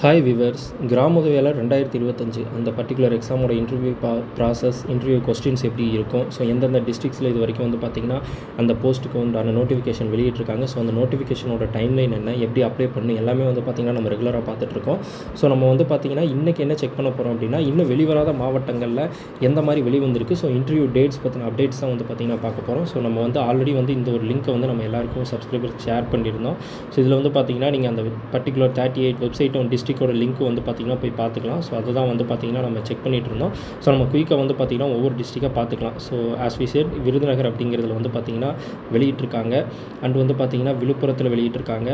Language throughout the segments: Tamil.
ஹாய் விவர்ஸ், கிராம உதவியாளர் 2025 அந்த பர்டிகுலர் எக்ஸாமோட இன்டர்வியூ ப்ராசஸ், இன்டர்வியூ கொஸ்டின்ஸ் எப்படி இருக்கும், ஸோ எந்தெந்த டிஸ்ட்ரிக்ஸில் இது வரைக்கும் வந்து பார்த்திங்கன்னா அந்த போஸ்ட்டுக்கு உண்டான நோட்டிஃபிகேஷன் வெளியிட்டிருக்காங்க. ஸோ அந்த நோட்டிஃபிகேஷனோட டைம்லைன் என்ன, எப்படி அப்ளை பண்ணணும், எல்லாமே வந்து பார்த்திங்கன்னா நம்ம ரெகுலராக பார்த்துட்ருக்கோம். ஸோ நம்ம வந்து பார்த்திங்கன்னா இன்றைக்கி என்ன செக் பண்ண போகிறோம் அப்படின்னா, இன்னும் வெளிவராத மாவட்டங்களில் எந்த மாதிரி வெளிவந்திருக்கு, ஸோ இன்டர்வியூ டேட்ஸ் பற்றின அப்டேட்ஸ் தான் வந்து பார்த்திங்கன்னா பார்க்க போகிறோம். ஸோ நம்ம வந்து ஆல்ரெடி வந்து இந்த ஒரு லிங்க்கை வந்து நம்ம எல்லாருக்கும் சப்ஸ்கிரைபர்ஸ் ஷேர் பண்ணியிருந்தோம். ஸோ இதில் வந்து பார்த்திங்கன்னா நீங்கள் அந்த பர்டிகுலர் 38 வெப்சைட்டும் டிஸ்ட்ரிக்டோட லிங்க் வந்து பார்த்திங்கன்னா போய் பார்த்துக்கலாம். ஸோ அதுதான் வந்து பார்த்திங்கன்னா நம்ம செக் பண்ணிகிட்டு இருந்தோம். ஸோ நம்ம குயிக்காக வந்து பார்த்திங்கன்னா ஒவ்வொரு டிஸ்ட்ரிக்டாக பார்த்துக்கலாம். So as we said, Virudhunagar அப்படிங்கிறதுல வந்து பார்த்திங்கன்னா வெளியிட்டிருக்காங்க. அண்ட் வந்து பார்த்திங்கன்னா விழுப்புரத்தில் வெளியிட்டிருக்காங்க.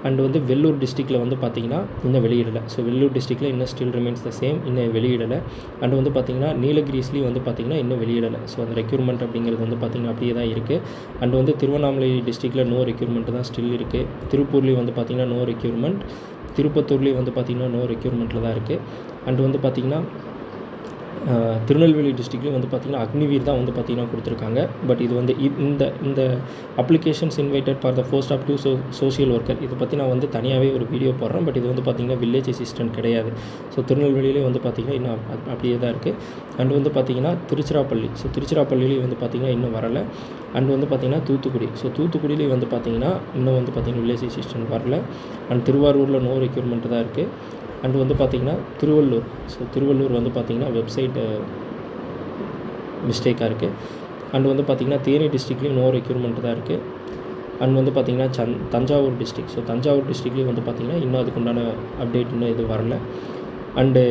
அண்ட் வந்து வெள்ளூர் டிஸ்ட்ரிக்டில் வந்து பார்த்திங்கன்னா இன்னும் வெளியிடலை. ஸோ வெள்ளூர் டிஸ்ட்ரிக்டில் இன்னும் ஸ்டில் ரிமைன்ஸ் த சேம், இன்னும் வெளியிடலை. அண்ட் வந்து பார்த்திங்கன்னா நீலகிரிஸ்லேயும் வந்து பார்த்திங்கன்னா இன்னும் வெளியிடலை. ஸோ அந்த ரெக்யூர்மெண்ட் அப்படிங்கிறது வந்து பார்த்திங்கன்னா அப்படியே தான் இருக்குது. அண்ட் வந்து திருவண்ணாமலை டிஸ்ட்ரிக்டில் நோ ரெக்யூர்மெண்ட் தான் ஸ்டில் இருக்குது. திருப்பூர்லேயும் வந்து பார்த்திங்கன்னா நோ ரெக்யூர்மெண்ட். திருப்பத்தூர்லேயும் வந்து பார்த்திங்கன்னா நோ ரெக்யூர்மெண்ட்டில் தான் இருக்குது. அண்ட் வந்து பார்த்திங்கன்னா திருநெல்வேலி டிஸ்ட்ரிக்ட்லேயும் வந்து பார்த்திங்கன்னா அக்னிவீர் தான் வந்து பார்த்திங்கன்னா கொடுத்துருக்காங்க. பட் இது வந்து இந்த applications invited for the post of 2 social worker, இதை பற்றி நான் வந்து தனியாகவே ஒரு வீடியோ போடுறேன். பட் இது வந்து பார்த்திங்கன்னா வில்லேஜ் அசிஸ்டன்ட் கிடையாது. ஸோ திருநெல்வேலியிலே வந்து பார்த்திங்கன்னா இன்னும் அப்படியே தான் இருக்குது. அண்ட் வந்து பார்த்திங்கன்னா திருச்சிராப்பள்ளி, ஸோ திருச்சிராப்பள்ளியிலேயும் வந்து பார்த்திங்கன்னா இன்னும் வரலை. அண்ட் வந்து பார்த்திங்கன்னா தூத்துக்குடி, ஸோ தூத்துக்குடியிலேயும் வந்து பார்த்திங்கன்னா இன்னும் வந்து பார்த்திங்கன்னா வில்லேஜ் அசிஸ்டன்ட் வரல. அண்ட் திருவாரூரில் நோ ரெக்யூர்மெண்ட் தான் இருக்குது. அண்ட் வந்து பார்த்திங்கன்னா திருவள்ளூர், ஸோ திருவள்ளூர் வந்து பார்த்திங்கன்னா வெப்சைட் மிஸ்டேக்காக இருக்குது. அண்ட் வந்து பார்த்திங்கன்னா தேனி டிஸ்ட்ரிக்ட்லேயும் நோ ரெக்யூர்மெண்ட் தான் இருக்குது. அண்ட் வந்து பார்த்திங்கன்னா தஞ்சாவூர் டிஸ்ட்ரிக், ஸோ தஞ்சாவூர் டிஸ்ட்ரிக்ட்லேயும் வந்து பார்த்திங்கன்னா இன்னும் அதுக்குண்டான அப்டேட் இன்னும் எதுவும் வரல. அண்டு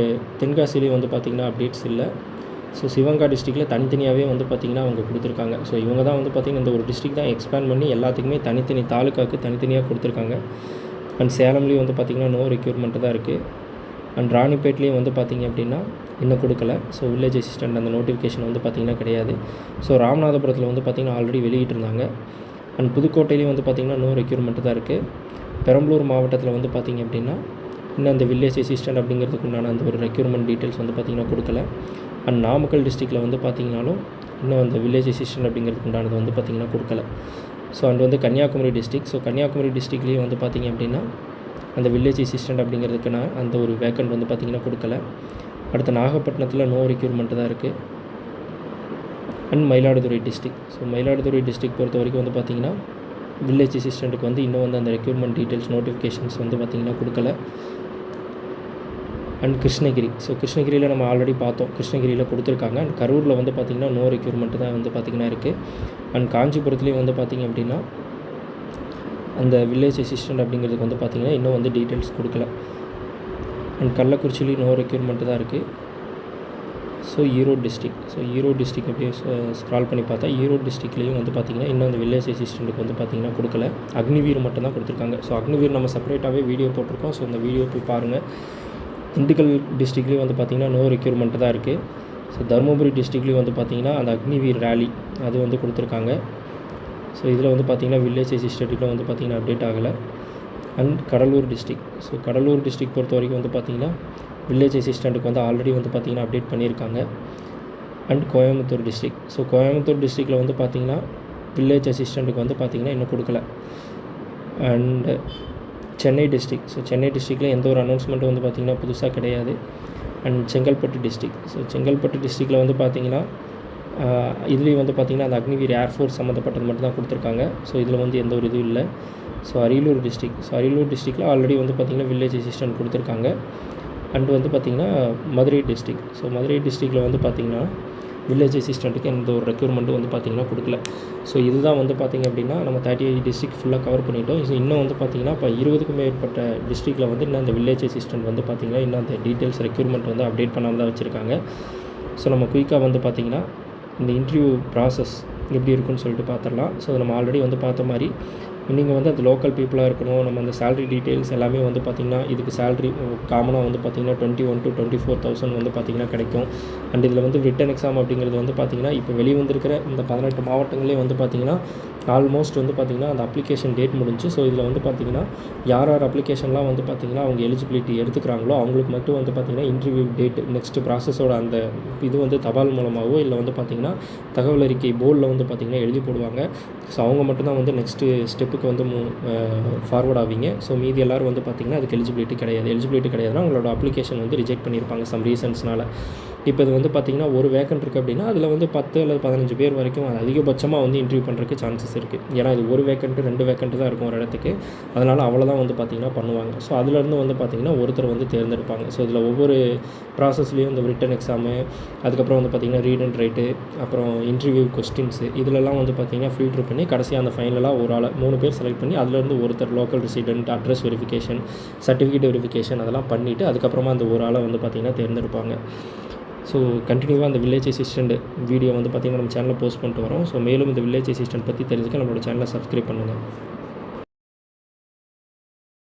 தென்காசிலேயும் வந்து பார்த்திங்கன்னா அப்டேட்ஸ் இல்லை. ஸோ சிவகங்கை டிஸ்ட்ரிக்டில் தனித்தனியாகவே வந்து பார்த்திங்கன்னா அவங்க கொடுத்துருக்காங்க. ஸோ இவங்க தான் வந்து பார்த்திங்கன்னா இந்த ஒரு டிஸ்ட்ரிக் தான் எக்ஸ்பேண்ட் பண்ணி எல்லாத்துக்குமே தனித்தனி தாலுக்காவுக்கு தனித்தனியாக கொடுத்துருக்காங்க. அண்ட் சேலம்லேயும் வந்து பார்த்திங்கன்னா நோ ரெக்யூர்மெண்ட் தான் இருக்குது. அண்ட் ராணிப்பேட்லேயும் வந்து பார்த்திங்க அப்படின்னா இன்னும் கொடுக்கல. ஸோ வில்லேஜ் அசிஸ்டன்ட் அந்த நோட்டிஃபிகேஷன் வந்து பார்த்திங்கன்னா கிடையாது. ஸோ ராமநாதபுரத்தில் வந்து பார்த்திங்கன்னா ஆல்ரெடி வெளியிட்டிருந்தாங்க. அண்ட் புதுக்கோட்டையிலையும் வந்து பார்த்திங்கன்னா நோ ரெக்யூர்மெண்ட் தான் இருக்குது. பெரம்பலூர் மாவட்டத்தில் வந்து பார்த்திங்க அப்படின்னா இன்னும் அந்த வில்லேஜ் அசிஸ்டன்ட் அப்படிங்கிறதுக்கு உண்டான அந்த ஒரு ரெக்யூர்மெண்ட் டீட்டெயில்ஸ் வந்து பார்த்திங்கன்னா கொடுக்கல. அண்ட் நாமக்கல் டிஸ்ட்ரிக்டில் வந்து பார்த்திங்கனாலும் இன்னும் அந்த வில்லேஜ் அசிஸ்டன்ட் அப்படிங்கிறதுக்கு உண்டானது வந்து பார்த்திங்கன்னா கொடுக்கல. ஸோ அண்ட் வந்து கன்னியாகுமரி டிஸ்ட்ரிக், ஸோ கன்னியாகுமரி டிஸ்ட்ரிக்ட்லேயும் வந்து பார்த்திங்க அப்படின்னா அந்த வில்லேஜ் அசிஸ்டன்ட் அப்படிங்கிறதுக்கான அந்த ஒரு வேக்கண்ட் வந்து பார்த்திங்கன்னா கொடுக்கல. அடுத்த நாகப்பட்டினத்தில் நோ ரெக்யூர்மெண்ட் தான் இருக்குது. And Mayiladuthurai district, so Mayiladuthurai district பொறுத்த வரைக்கும் வந்து பார்த்திங்கன்னா வில்லேஜ் அசிஸ்டண்ட்டுக்கு வந்து இன்னும் வந்து அந்த ரெக்யூர்மெண்ட் டீட்டெயில்ஸ் நோட்டிஃபிகேஷன்ஸ் வந்து பார்த்திங்கன்னா கொடுக்கல. அண்ட் கிருஷ்ணகிரி, ஸோ கிருஷ்ணகிரியில் நம்ம ஆல்ரெடி பார்த்தோம், கிருஷ்ணகிரியில் கொடுத்துருக்காங்க. அண்ட் கரூரில் வந்து பார்த்திங்கன்னா நோ ரெக்யூர்மெண்ட் தான் வந்து பார்த்திங்கன்னா இருக்குது. அண்ட் காஞ்சிபுரத்துலேயும் வந்து பார்த்திங்க அப்படின்னா அந்த வில்லேஜ் அசிஸ்டன்ட் அப்படிங்கிறதுக்கு வந்து பார்த்திங்கன்னா இன்னும் வந்து டீட்டெயில்ஸ் கொடுக்கல. அண்ட் கள்ளக்குறிச்சிலையும் நோ ரெக்யூர்மெண்ட் தான் இருக்குது. So Erode district, so Erode district அப்படியே ஸ்க்ரால் பண்ணி பார்த்தா ஈரோடு டிஸ்ட்ரிக்ட்லேயும் வந்து பார்த்திங்கன்னா இன்னும் அந்த வில்லேஜ் அசிஸ்டண்ட்டுக்கு வந்து பார்த்திங்கன்னா கொடுக்கல. அக்னிவீர் மட்டும் தான் கொடுத்துருக்காங்க. ஸோ அக்னிவீர் நம்ம செப்பரேட்டாகவே வீடியோ போட்டிருக்கோம். ஸோ இந்த வீடியோ போய் பாருங்கள். திண்டுக்கல் டிஸ்ட்ரிக்ட்லேயும் வந்து பார்த்திங்கன்னா நோ ரெக்யூர்மெண்ட் தான் இருக்குது. ஸோ தருமபுரி டிஸ்ட்ரிக்ட்லேயும் வந்து பார்த்திங்கன்னா அந்த அக்னிவீர் ரேலி அது வந்து கொடுத்துருக்காங்க. ஸோ இதில் வந்து பார்த்திங்கன்னா வில்லேஜ் அசிஸ்டண்ட்டுக்கு வந்து பார்த்திங்கன்னா அப்டேட் ஆகலை. And Cuddalore district, so Cuddalore district பொறுத்த வரைக்கும் வந்து பார்த்திங்கன்னா வில்லேஜ் அசிஸ்டண்ட்டுக்கு வந்து ஆல்ரெடி வந்து பார்த்திங்கன்னா அப்டேட் பண்ணியிருக்காங்க. And Coimbatore district, so Coimbatore டிஸ்ட்ரிக்டில் வந்து பார்த்திங்கன்னா வில்லேஜ் அசிஸ்டண்ட்டுக்கு வந்து பார்த்திங்கன்னா இன்னும் கொடுக்கல. And Chennai district, so Chennai டிஸ்ட்ரிக்டில் எந்த ஒரு அனௌன்ஸ்மெண்ட்டும் வந்து பார்த்திங்கன்னா புதுசாக கிடையாது. And Chengalpattu district, so Chengalpattu டிஸ்ட்ரிக்டில் வந்து பார்த்திங்கன்னா இதுலேயும் வந்து பார்த்திங்கன்னா அந்த அக்னிவீர் ஏர்ஃபோர்ஸ் சம்மந்தப்பட்டது மட்டும் தான் கொடுத்துருக்காங்க. ஸோ இதில் வந்து எந்த ஒரு இதுவும் இல்லை. So Ariyalur district, so Ariyalur டிஸ்ட்ரிக்டில் ஆல்ரெடி வந்து பார்த்திங்கன்னா வில்லேஜ் அசிஸ்டன்ட் கொடுத்துருக்காங்க. அண்ட் வந்து பார்த்திங்கன்னா மதுரை டிஸ்ட்ரிக், ஸோ மதுரை டிஸ்ட்ரிக்டில் வந்து பார்த்திங்கன்னா வில்லேஜ் அசிஸ்டண்ட்டுக்கு எந்த ஒரு ரெக்யூர்மெண்ட்டும் வந்து பார்த்திங்கன்னா கொடுக்கல. ஸோ இதுதான் வந்து பார்த்திங்க அப்படின்னா நம்ம 38 டிஸ்ட்ரிக்ட் ஃபுல்லாக கவர் பண்ணிட்டோம். இன்னும் வந்து பார்த்திங்கன்னா இப்போ 20க்கும் மேற்பட்ட டிஸ்ட்ரிக்டில் வந்து இன்னும் அந்த வில்லேஜ் அசிஸ்டன்ட் வந்து பார்த்திங்கன்னா இன்னும் அந்த டீட்டெயில்ஸ் ரெக்யூர்மெண்ட் வந்து அப்டேட் பண்ணாமல் தான் வச்சுருக்காங்க. ஸோ நம்ம குயிக்காக வந்து பார்த்திங்கன்னா இந்த இன்டர்வியூ ப்ராசஸ் எப்படி இருக்குன்னு சொல்லிட்டு பார்த்துடலாம். ஸோ நம்ம ஆல்ரெடி வந்து பார்த்த மாதிரி நீங்கள் வந்து அது லோக்கல் பீப்புளாக இருக்கணும். நம்ம அந்த சேலரி டீட்டெயில்ஸ் எல்லாமே வந்து பார்த்திங்கன்னா இதுக்கு சேலரி காமனாக வந்து பார்த்திங்கன்னா 21,000 to 24,000 வந்து பார்த்திங்கன்னா கிடைக்கும். அண்ட் இதில் வந்து ரிட்டன் எக்ஸாம் அப்படிங்கிறது வந்து பார்த்திங்கன்னா இப்போ வெளிவந்திருக்கிற இந்த 18 மாவட்டங்களே வந்து பார்த்திங்கன்னா ஆல்மோஸ்ட் வந்து பார்த்திங்கன்னா அந்த அப்ளிகேஷன் டேட் முடிஞ்சு. ஸோ இதில் வந்து பார்த்திங்கன்னா யார் அப்ளிகேஷன்லாம் வந்து பார்த்திங்கன்னா அவங்க எலிஜிபிலிட்டி எடுத்துக்கிறாங்களோ அவங்களுக்கு மட்டும் வந்து பார்த்திங்கன்னா இன்டர்வியூ டேட் நெக்ஸ்ட் ப்ராசஸோட அந்த இது வந்து தபால் மூலமாகவோ இல்லை வந்து பார்த்திங்கன்னா தகவல் அறிக்கை போர்டில் வந்து பார்த்திங்கன்னா எழுதி போடுவாங்க. ஸோ அவங்க மட்டும்தான் வந்து நெக்ஸ்ட்டு ஸ்டெப்பு ஸ்டெப்புக்கு வந்து ஃபார்வர்ட் ஆவீங்க. ஸோ மீதி எல்லோரும் வந்து பார்த்திங்கன்னா அதுக்கு எலிஜிபிலிட்டி கிடையாதுன்னா உங்களோட அப்ளிகேஷன் வந்து ரிஜெக்ட் பண்ணியிருப்பாங்க சம் ரீசன்ஸ்னால். இப்போ இது வந்து பார்த்திங்கன்னா ஒரு வேக்கன்ட் இருக்குது அப்படின்னா அதில் வந்து 10 அல்லது 15 பேர் வரைக்கும் அதிகபட்சமாக வந்து இன்டர்வியூ பண்ணுறதுக்கு சான்சஸ் இருக்குது. ஏன்னா இது ஒரு வேக்கண்ட்டு 2 வேக்கண்ட்டு தான் இருக்கும் ஒரு இடத்துக்கு. அதனால் அவ்வளோதான் வந்து பார்த்திங்கன்னா பண்ணுவாங்க. ஸோ அதுலேருந்து வந்து பார்த்திங்கன்னா ஒருத்தர் வந்து தேர்ந்தெடுப்பாங்க. ஸோ இதில் ஒவ்வொரு ப்ராசஸ்லேயும் இந்த ரிட்டன் எக்ஸாமு, அதுக்கப்புறம் வந்து பார்த்திங்கன்னா ரீட் அண்ட் ரைட்டு, அப்புறம் இன்டர்வியூ கொஸ்டின்ஸு, இதிலெல்லாம் வந்து பார்த்திங்கன்னா ஃபில்ட்ரு பண்ணி கடைசியாக அந்த ஃபைனலாக ஒரு ஆளை 3 பேர் செலக்ட் பண்ணி அதுலேருந்து ஒருத்தர் local resident, address verification, certificate verification அதெல்லாம் பண்ணிவிட்டு அதுக்கப்புறமா அந்த ஒரு ஆளை வந்து பார்த்திங்கன்னா தேர்ந்தெடுப்பாங்க. ஸோ கண்டினியூவாக அந்த வில்லேஜ் அசிஸ்டண்ட் வீடியோ வந்து பார்த்திங்கன்னா நம்ம சேனலில் போஸ்ட் பண்ணிட்டு வரோம். ஸோ மேலும் இந்த வில்லேஜ் அசிஸ்டண்ட் பற்றி தெரிஞ்சுக்க நம்மளோட சேனலை சப்ஸ்கிரைப் பண்ணுங்கள்.